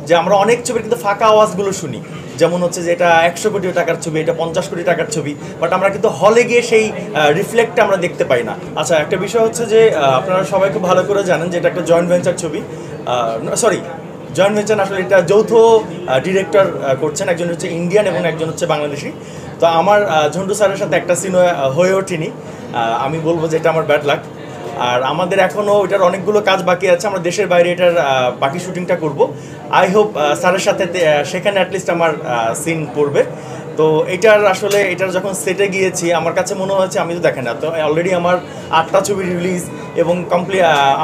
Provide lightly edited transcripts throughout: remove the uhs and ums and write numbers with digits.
যে আমরা অনেক ছবির কিন্তু ফাঁকা আওয়াজগুলো শুনি, যেমন হচ্ছে যে এটা 100 কোটি টাকার ছবি, এটা 50 কোটি টাকার ছবি, বাট আমরা কিন্তু হলে গিয়ে সেই রিফ্লেক্টটা আমরা দেখতে পাই না। আচ্ছা, একটা বিষয় হচ্ছে যে আপনারা সবাই খুব ভালো করে জানেন যে এটা একটা জয়েন্ট ভেঞ্চার ছবি, সরি জয়েন্ট ভেঞ্চার আসলে এটা যৌথ ডিরেক্টর করছেন, একজন হচ্ছে ইন্ডিয়ান এবং একজন হচ্ছে বাংলাদেশি। তো আমার ঝন্টু স্যারের সাথে একটা সিন হয়ে ওঠেনি, আমি বলবো যে এটা আমার ব্যাড লাক। আর আমাদের এখনও এটার অনেকগুলো কাজ বাকি আছে, আমরা দেশের বাইরে এটার বাকি শুটিংটা করব। আই হোপ স্যারের সাথে সেখানে অ্যাটলিস্ট আমার সিন পড়বে। তো এটার যখন সেটে গিয়েছি আমার কাছে মনে হয়েছে, আমি তো দেখেন না তো অলরেডি আমার 8টা ছবি রিলিজ এবং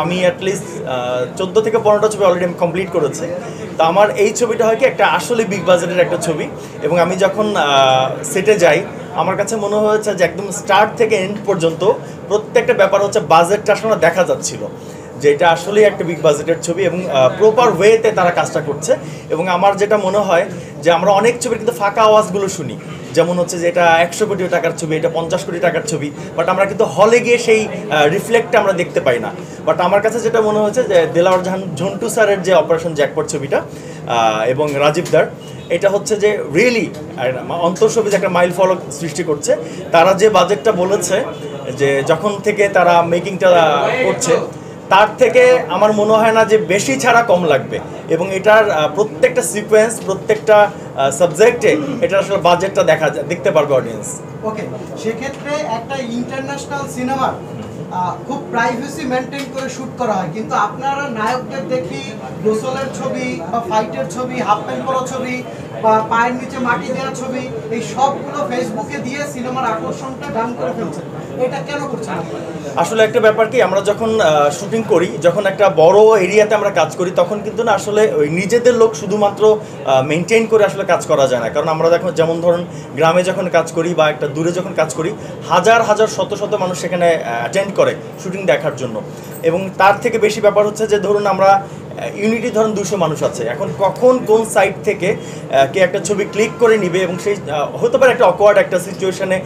আমি অ্যাটলিস্ট 14 থেকে 15টা ছবি অলরেডি আমি কমপ্লিট করেছি। তো আমার এই ছবিটা হয় কি একটা আসলে বিগ বাজেটের একটা ছবি, এবং আমি যখন সেটে যাই আমার কাছে মনে হয়েছে যে একদম স্টার্ট থেকে এন্ড পর্যন্ত প্রত্যেকটা ব্যাপার হচ্ছে বাজেটটা আসলে দেখা যাচ্ছিল যে এটা আসলেই একটা বিগ বাজেটের ছবি, এবং প্রপার ওয়েতে তারা কাজটা করছে। এবং আমার যেটা মনে হয় যে আমরা অনেক ছবির কিন্তু ফাঁকা আওয়াজগুলো শুনি, যেমন হচ্ছে যে এটা 100 কোটি টাকার ছবি, এটা 50 কোটি টাকার ছবি, বাট আমরা কিন্তু হলে গিয়ে সেই রিফ্লেক্টটা আমরা দেখতে পাই না। বাট আমার কাছে যেটা মনে হচ্ছে যে দেলাওয়ার জাহান ঝন্টু স্যারের যে অপারেশন জ্যাকপট ছবিটা এবং রাজীব দার, এটা হচ্ছে যে রিয়েলি অন্তঃছবি একটা মাইল ফলক সৃষ্টি করছে। তারা যে বাজেটটা বলেছে যে যখন থেকে তারা মেকিংটা করছে, তার থেকে আমার মনে হয় না যে বেশি ছাড়া কম লাগবে, এবং এটার প্রত্যেকটা সিকোয়েন্স, প্রত্যেকটা সাবজেক্টে এটার আসলে বাজেটটা দেখতে পারবে অডিয়েন্স। ওকে, সেক্ষেত্রে একটা ইন্টারন্যাশনাল সিনেমা খুব প্রাইভেসি মেনটেন করে শ্যুট করা হয়, কিন্তু আপনারা নায়কদের দেখি গোসলের ছবি বা ফাইটের ছবি, হাফ প্যান্ট পরা ছবি বা পায়ের নিচে মাটি দেওয়ার ছবি, এই সবগুলো ফেসবুকে দিয়ে সিনেমার আকর্ষণটা ডাউন করে ফেলছে। এটা কেন করছেন? আসলে একটা ব্যাপার কি, আমরা যখন শুটিং করি, যখন একটা বড় এরিয়াতে আমরা কাজ করি, তখন কিন্তু না আসলে ওই নিজেদের লোক শুধুমাত্র মেনটেন করে আসলে কাজ করা যায় না। কারণ আমরা দেখো, যেমন ধরুন গ্রামে যখন কাজ করি বা একটা দূরে যখন কাজ করি, হাজার হাজার শত শত মানুষ সেখানে অ্যাটেন্ড করে শুটিং দেখার জন্য। এবং তার থেকে বেশি ব্যাপার হচ্ছে যে ধরুন আমরা ইউনিটি ধরুন 200 মানুষ আছে, এখন কখন কোন সাইড থেকে কে একটা ছবি ক্লিক করে নিবে, এবং সেই হতে পারে একটা অকওয়ার্ড একটা সিচুয়েশনে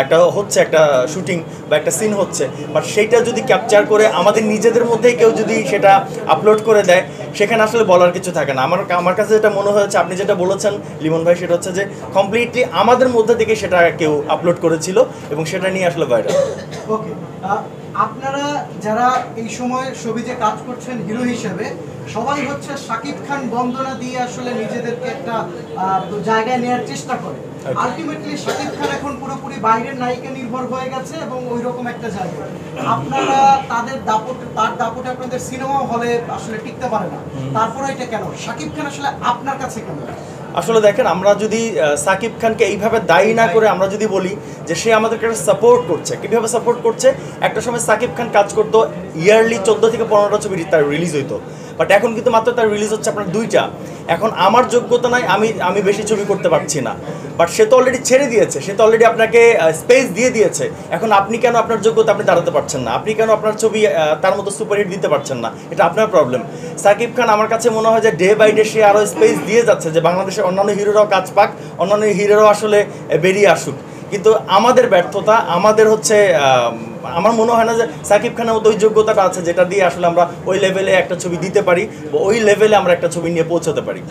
একটা শুটিং বা একটা সিন হচ্ছে, বাট সেইটা যদি ক্যাপচার করে আমাদের নিজেদের মধ্যেই কেউ যদি সেটা আপলোড করে দেয়, সেখানে আসলে বলার কিছু থাকে না। আমার কাছে যেটা মনে হয়েছে, আপনি যেটা বলেছেন লিমন ভাই, সেটা হচ্ছে যে কমপ্লিটলি আমাদের মধ্যে থেকে সেটা কেউ আপলোড করেছিল এবং সেটা নিয়ে আসলে ভাইরাল। ওকে, আপনারা যারা এই সময় ছবিতে কাজ করছেন হিরো হিসেবে, সবাই হচ্ছে শাকিব খান বন্দনা দিয়ে আসলে নিজেদেরকে একটা জায়গায় নেওয়ার চেষ্টা করে। আলটিমেটলি শাকিব খান এখন পুরোপুরি বাইরের নায়িকা নির্ভর হয়ে গেছে এবং ওই রকম একটা জায়গা। আপনারা তার দাপটে আপনাদের সিনেমা হলে আসলে টিকতে পারে না, তারপরে এটা কেন? শাকিব খান আসলে আপনার কাছে কেন? আসলে দেখেন, আমরা যদি সাকিব খানকে এইভাবে দায়ী না করে আমরা যদি বলি যে সে আমাদেরকে সাপোর্ট করছে, কীভাবে সাপোর্ট করছে, একটা সময় সাকিব খান কাজ করতো ইয়ারলি 14 থেকে 15টা ছবি তার রিলিজ হইতো, বাট এখন কিন্তু মাত্র তার রিলিজ হচ্ছে আপনার 2টা। এখন আমার যোগ্যতা নাই, আমি বেশি ছবি করতে পারছি না, বাট সে তো অলরেডি ছেড়ে দিয়েছে, সে তো অলরেডি আপনাকে স্পেস দিয়ে দিয়েছে। এখন আপনি কেন আপনার যোগ্যতা আপনি দাঁড়াতে পারছেন না? আপনি কেন আপনার ছবি তার মতো সুপারহিট দিতে পারছেন না? এটা আপনার প্রবলেম। সাকিব খান আমার কাছে মনে হয় যে ডে বাই ডে সে আরও স্পেস দিয়ে যাচ্ছে, যে বাংলাদেশের অন্যান্য হিরোরাও কাজ পাক, অন্যান্য হিরোরাও আসলে বেরিয়ে আসুক। কিন্তু আমাদের ব্যর্থতা, আমাদের হচ্ছে আমার মনে হয় না যে সাকিব খানের মতো ওই যোগ্যতাটা আছে যেটা দিয়ে আসলে আমরা ওই লেভেলে একটা ছবি দিতে পারি বা ওই লেভেলে আমরা একটা ছবি নিয়ে পৌঁছাতে পারি।